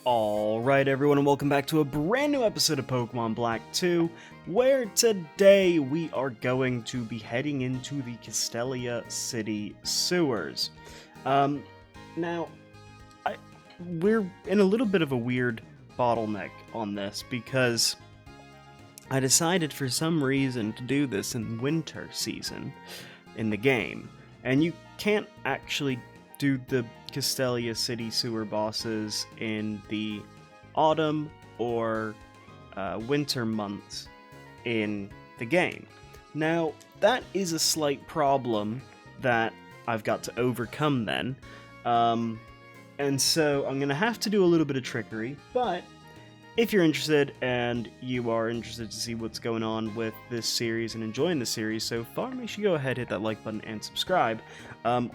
Alright everyone, and welcome back to a brand new episode of Pokemon Black 2, where today we are going to be heading into the Castelia City sewers. Now, we're in a little bit of a weird bottleneck on this, because I decided for some reason to do this in winter season in the game, and you can't actually do the Castelia City sewer bosses in the autumn or winter months in the game. Now, that is a slight problem that I've got to overcome then, and so I'm going to have to do a little bit of trickery, but if you're interested and you are interested to see what's going on with this series and enjoying the series so far, make sure you go ahead, hit that like button, and subscribe.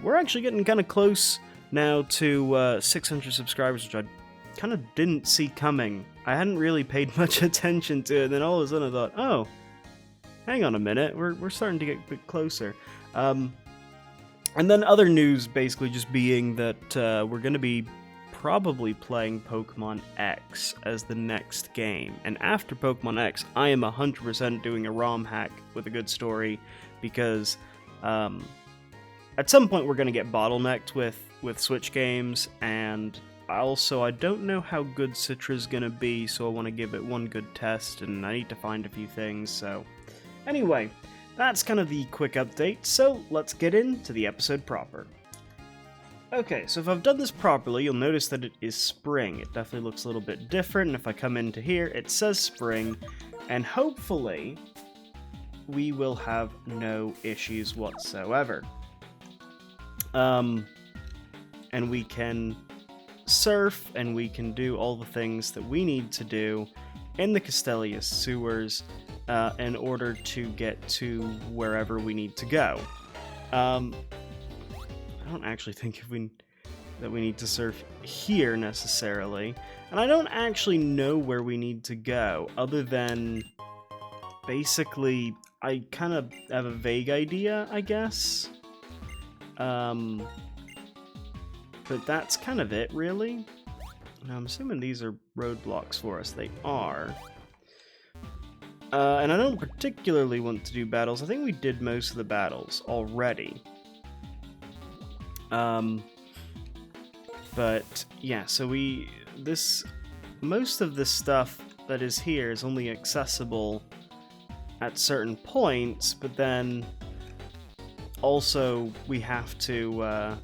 We're actually getting kind of close now to 600 subscribers, which I kind of didn't see coming. I hadn't really paid much attention to it, and then all of a sudden I thought, oh, hang on a minute, we're starting to get a bit closer. And then other news basically just being that we're going to be probably playing Pokemon X as the next game. And after Pokemon X, I am 100% doing a ROM hack with a good story, because at some point we're going to get bottlenecked with Switch games, and also I don't know how good Citra's going to be, so I want to give it one good test, and I need to find a few things, so anyway, that's kind of the quick update, so let's get into the episode proper. Okay, so if I've done this properly, you'll notice that it is spring. It definitely looks a little bit different, and if I come into here, it says spring, and hopefully we will have no issues whatsoever. And we can surf, and we can do all the things that we need to do in the Castelia sewers in order to get to wherever we need to go. I don't actually think that we need to surf here necessarily, and I don't actually know where we need to go, other than basically I kind of have a vague idea, I guess. But that's kind of it, really. Now, I'm assuming these are roadblocks for us. They are. And I don't particularly want to do battles. I think we did most of the battles already. But, yeah, so most of this stuff that is here is only accessible at certain points, but then also we have to, I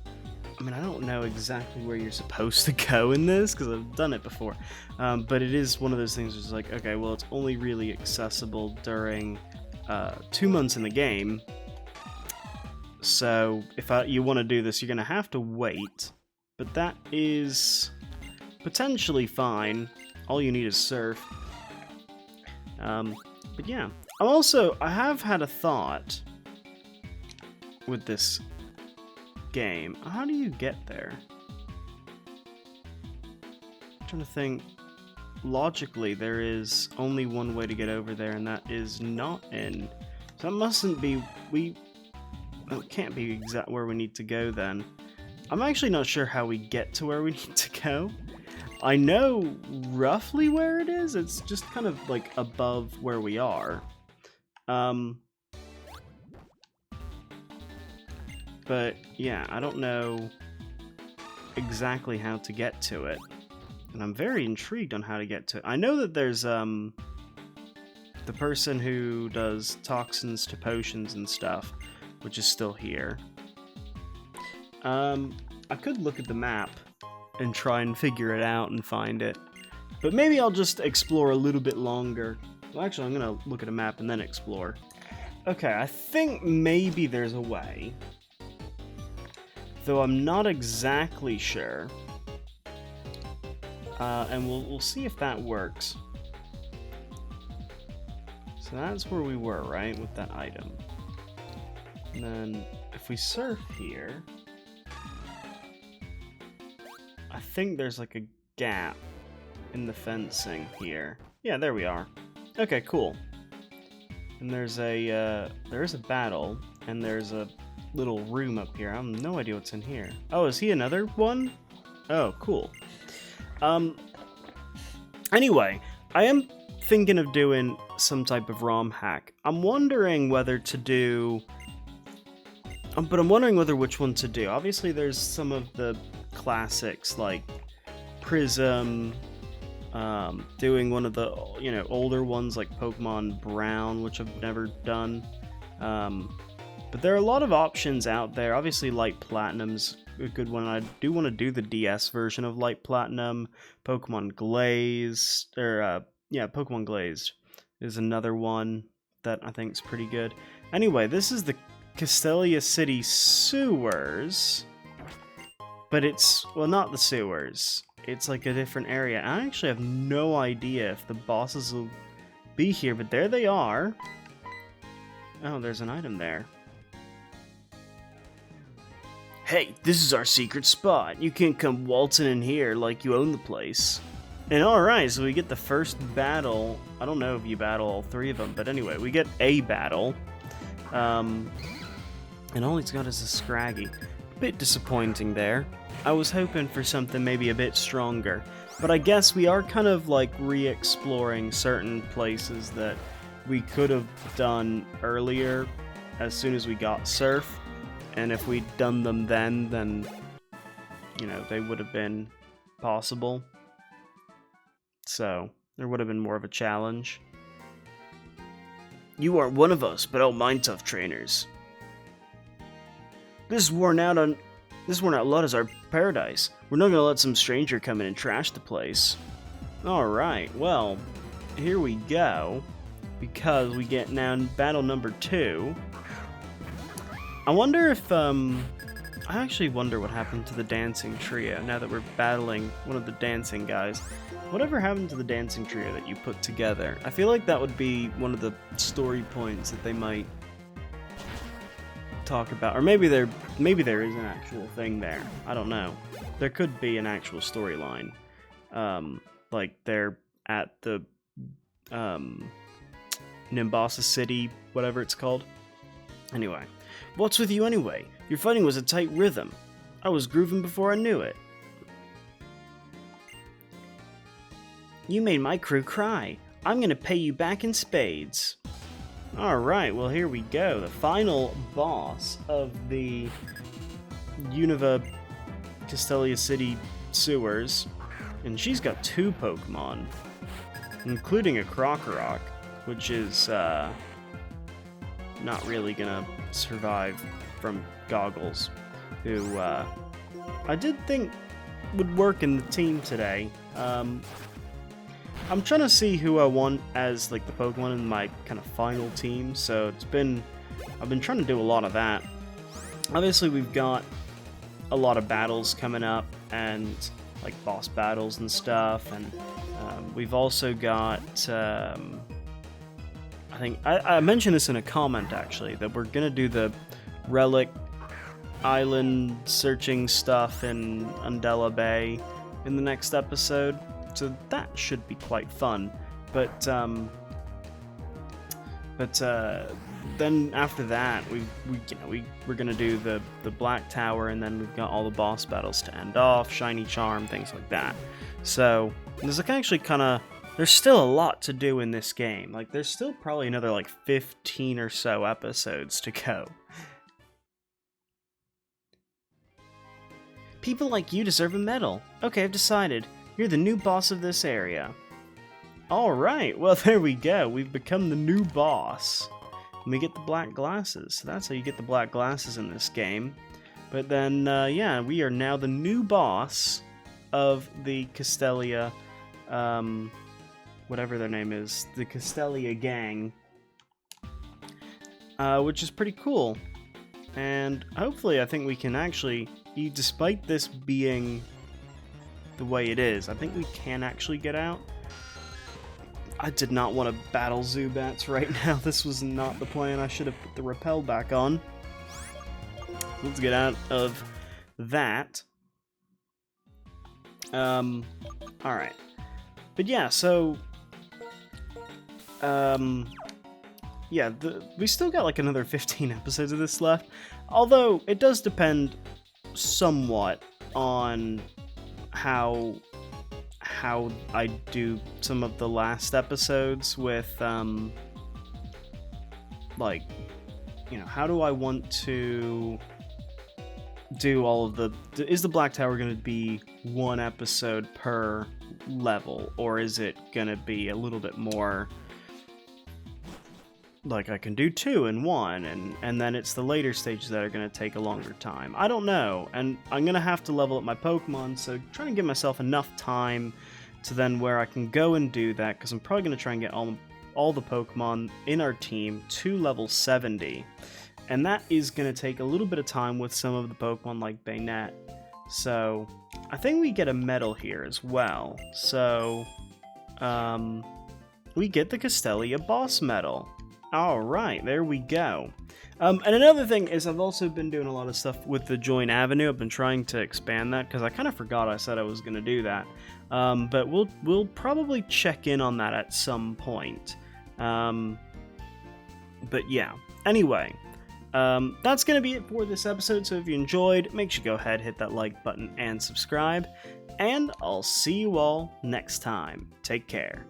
mean, I don't know exactly where you're supposed to go in this, because I've done it before, but it is one of those things where it's like, okay, well, it's only really accessible during 2 months in the game, so if you want to do this, you're going to have to wait, but that is potentially fine. All you need is surf. But yeah, I have had a thought with this game. How do you get there? I'm trying to think. Logically, there is only one way to get over there, and that is not in. So that mustn't be. It can't be exact where we need to go then. I'm actually not sure how we get to where we need to go. I know roughly where it is. It's just kind of like above where we are. But yeah, I don't know exactly how to get to it, and I'm very intrigued on how to get to it. I know that there's the person who does toxins to potions and stuff, which is still here. I could look at the map and try and figure it out and find it, but maybe I'll just explore a little bit longer. Well, actually, I'm gonna look at a map and then explore. Okay, I think maybe there's a way, though I'm not exactly sure, and we'll see if that works. So that's where we were, right, with that item. And then if we surf here, I think there's like a gap in the fencing here. Yeah, there we are. Okay, cool. And there's a battle, and there's a little room up here. I have no idea what's in here. Oh, is he another one? Oh, cool. Anyway, I am thinking of doing some type of ROM hack. I'm wondering whether to do... but I'm wondering which one to do. Obviously, there's some of the classics, like Prism, doing one of the, older ones like Pokemon Brown, which I've never done. But there are a lot of options out there. Obviously, Light Platinum's a good one. I do want to do the DS version of Light Platinum. Pokemon Glazed, Pokemon Glazed is another one that I think is pretty good. Anyway, this is the Castelia City sewers, but it's, well, not the sewers. It's like a different area. I actually have no idea if the bosses will be here, but there they are. Oh, there's an item there. Hey, this is our secret spot. You can't come waltzing in here like you own the place. And alright, so we get the first battle. I don't know if you battle all three of them, but anyway, we get a battle. And all he's got is a Scraggy. A bit disappointing there. I was hoping for something maybe a bit stronger. But I guess we are kind of like re-exploring certain places that we could have done earlier as soon as we got Surf. And if we'd done them then, they would have been possible. So, there would have been more of a challenge. You aren't one of us, but I don't mind tough trainers. This worn out lot is our paradise. We're not gonna let some stranger come in and trash the place. Alright, well, here we go. Because we get now battle number 2. I wonder if, I actually wonder what happened to the dancing trio now that we're battling one of the dancing guys. Whatever happened to the dancing trio that you put together? I feel like that would be one of the story points that they might talk about. Or maybe there is an actual thing there. I don't know. There could be an actual storyline. Like they're at the, Nimbasa City, whatever it's called. Anyway. What's with you anyway? Your fighting was a tight rhythm. I was grooving before I knew it. You made my crew cry. I'm gonna pay you back in spades. Alright, well here we go. The final boss of the Unova Castelia City sewers. And she's got 2 Pokemon. Including a Krokorok, which is, not really gonna survive from Goggles, who I did think would work in the team today. I'm trying to see who I want as like the Pokemon in my kind of final team, so I've been trying to do a lot of that. Obviously we've got a lot of battles coming up, and like boss battles and stuff, and we've also got I think I mentioned this in a comment actually, that we're gonna do the Relic Island searching stuff in Undella Bay in the next episode, so that should be quite fun. But then after that, we're gonna do the Black Tower, and then we've got all the boss battles to end off, Shiny Charm, things like that. So there's like actually kind of. There's still a lot to do in this game. Like, there's still probably another, like, 15 or so episodes to go. People like you deserve a medal. Okay, I've decided. You're the new boss of this area. Alright, well, there we go. We've become the new boss. And we get the black glasses. So that's how you get the black glasses in this game. But then, yeah, we are now the new boss of the Castelia, whatever their name is, the Castelia gang, which is pretty cool. And hopefully I think we can actually, despite this being the way it is, I think we can actually get out. I did not want to battle Zubats right now. This was not the plan. I should have put the repel back on. Let's get out of that. Alright. But yeah, so yeah, we still got like another 15 episodes of this left, although it does depend somewhat on how how I do some of the last episodes with, like, you know, how do I want to do all of the... Is the Black Tower going to be one episode per level, or is it going to be a little bit more... like I can do 2 in 1, and then it's the later stages that are going to take a longer time. I don't know, and I'm going to have to level up my Pokemon, so trying to give myself enough time to then where I can go and do that, because I'm probably going to try and get all the Pokemon in our team to level 70. And that is going to take a little bit of time with some of the Pokemon like Bayonet. So I think we get a medal here as well. So we get the Castelia boss medal. Alright, there we go. And another thing is I've also been doing a lot of stuff with the Join Avenue. I've been trying to expand that because I kind of forgot I said I was going to do that. But we'll probably check in on that at some point. But yeah, anyway, that's going to be it for this episode. So if you enjoyed, make sure you go ahead, hit that like button and subscribe. And I'll see you all next time. Take care.